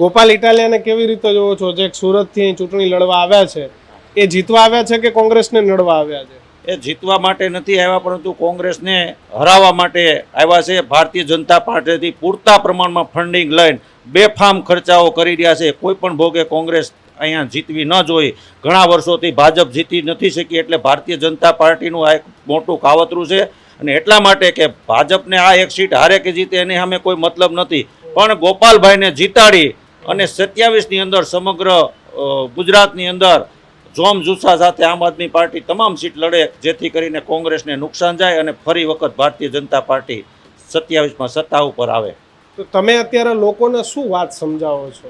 ગોપાલ ઇટાલિયાને કેવી રીતે જોવો છો? જે સુરતથી ચૂંટણી લડવા આવ્યા છે, એ જીતવા આવ્યા છે કે કોંગ્રેસને નડવા આવ્યા છે? એ જીતવા માટે નથી આવ્યા, પરંતુ કોંગ્રેસને હરાવવા માટે આવ્યા છે. ભારતીય જનતા પાર્ટીથી પૂરતા પ્રમાણમાં ફંડિંગ લઈને બેફામ ખર્ચાઓ કરી રહ્યા છે. કોઈ પણ ભોગે કોંગ્રેસ અહીંયા જીતવી ન જોઈએ. ઘણા વર્ષોથી ભાજપ જીતી નથી શકી, એટલે ભારતીય જનતા પાર્ટીનું આ એક મોટું કાવતરું છે. અને એટલા માટે કે ભાજપને આ એક સીટ હારે કે જીતે એની સામે કોઈ મતલબ નથી, પણ ગોપાલભાઈને જીતાડી અને 27ની અંદર સમગ્ર ગુજરાતની અંદર જોમ જુસ્સા સાથે આમ આદમી પાર્ટી તમામ સીટ લડે, જેથી કરીને કોંગ્રેસને નુકસાન જાય અને ફરી વખત ભારતીય જનતા પાર્ટી 27માં સત્તા ઉપર આવે. તો તમે અત્યારે લોકોને શું વાત સમજાવો છો?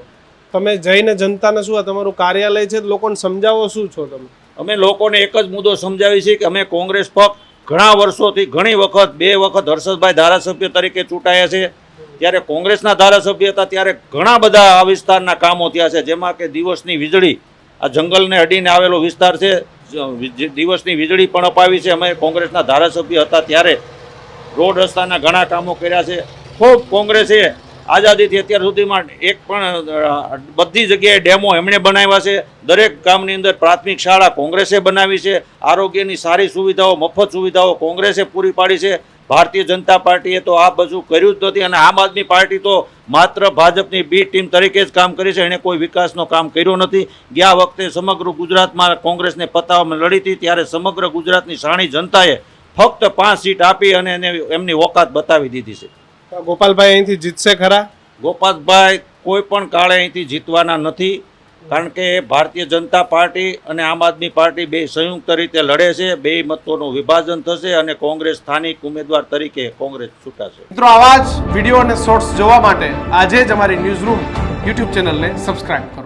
તમે જઈને જનતાને શું, તમારું કાર્યાલય છે, લોકોને સમજાવો શું છો તમે? અમે લોકોને એક જ મુદ્દો સમજાવી છે કે અમે કોંગ્રેસ પક્ષ ઘણા વર્ષોથી ઘણી વખત 2 વખત હર્ષદભાઈ ધારાસભ્ય તરીકે ચૂંટાયા છે. ત્યારે કોંગ્રેસના ધારાસભ્ય હતા ત્યારે ઘણા બધા આ વિસ્તારના કામો થયા છે, જેમાં કે દિવસની વીજળી, આ જંગલને અડીને આવેલો વિસ્તાર છે, દિવસની વીજળી પણ અપાવી છે. અમે કોંગ્રેસના ધારાસભ્ય હતા ત્યારે રોડ રસ્તાના ઘણા કામો કર્યા છે. ખૂબ કોંગ્રેસે આઝાદીથી અત્યાર સુધીમાં એક પણ બધી જગ્યાએ ડેમો એમણે બનાવ્યા છે. દરેક ગામની અંદર પ્રાથમિક શાળા કોંગ્રેસે બનાવી છે. આરોગ્યની સારી સુવિધાઓ, મફત સુવિધાઓ કોંગ્રેસે પૂરી પાડી છે. ભારતીય જનતા પાર્ટીએ તો આ બધું કર્યું જ નથી, અને આમ આદમી પાર્ટી તો માત્ર ભાજપની બી ટીમ તરીકે જ કામ કરી છે. એણે કોઈ વિકાસનો કામ કર્યો નથી. ગયા વખતે સમગ્ર ગુજરાતમાં કોંગ્રેસને પતાવવામાં લડી હતી, ત્યારે સમગ્ર ગુજરાતની સાણી જનતાએ ફક્ત 5 સીટ આપી અને એને એમની ઓકાત બતાવી દીધી છે. ગોપાલભાઈ અહીંથી જીતશે ખરા? ગોપાલભાઈ કોઈ પણ કાળે અહીંથી જીતવાના નથી, કારણ કે ભારતીય જનતા પાર્ટી અને આમ આદમી પાર્ટી બે સંયુક્ત રીતે લડે છે. બે મતોનું વિભાજન થશે અને કોંગ્રેસ સ્થાનિક ઉમેદવાર તરીકે કોંગ્રેસ છૂટાશે. મિત્રો, આવા જ વિડીયો અને શોર્ટ્સ જોવા માટે આજે જ અમારી ન્યૂઝ રૂમ યુટ્યુબ ચેનલને સબસ્ક્રાઇબ કરો.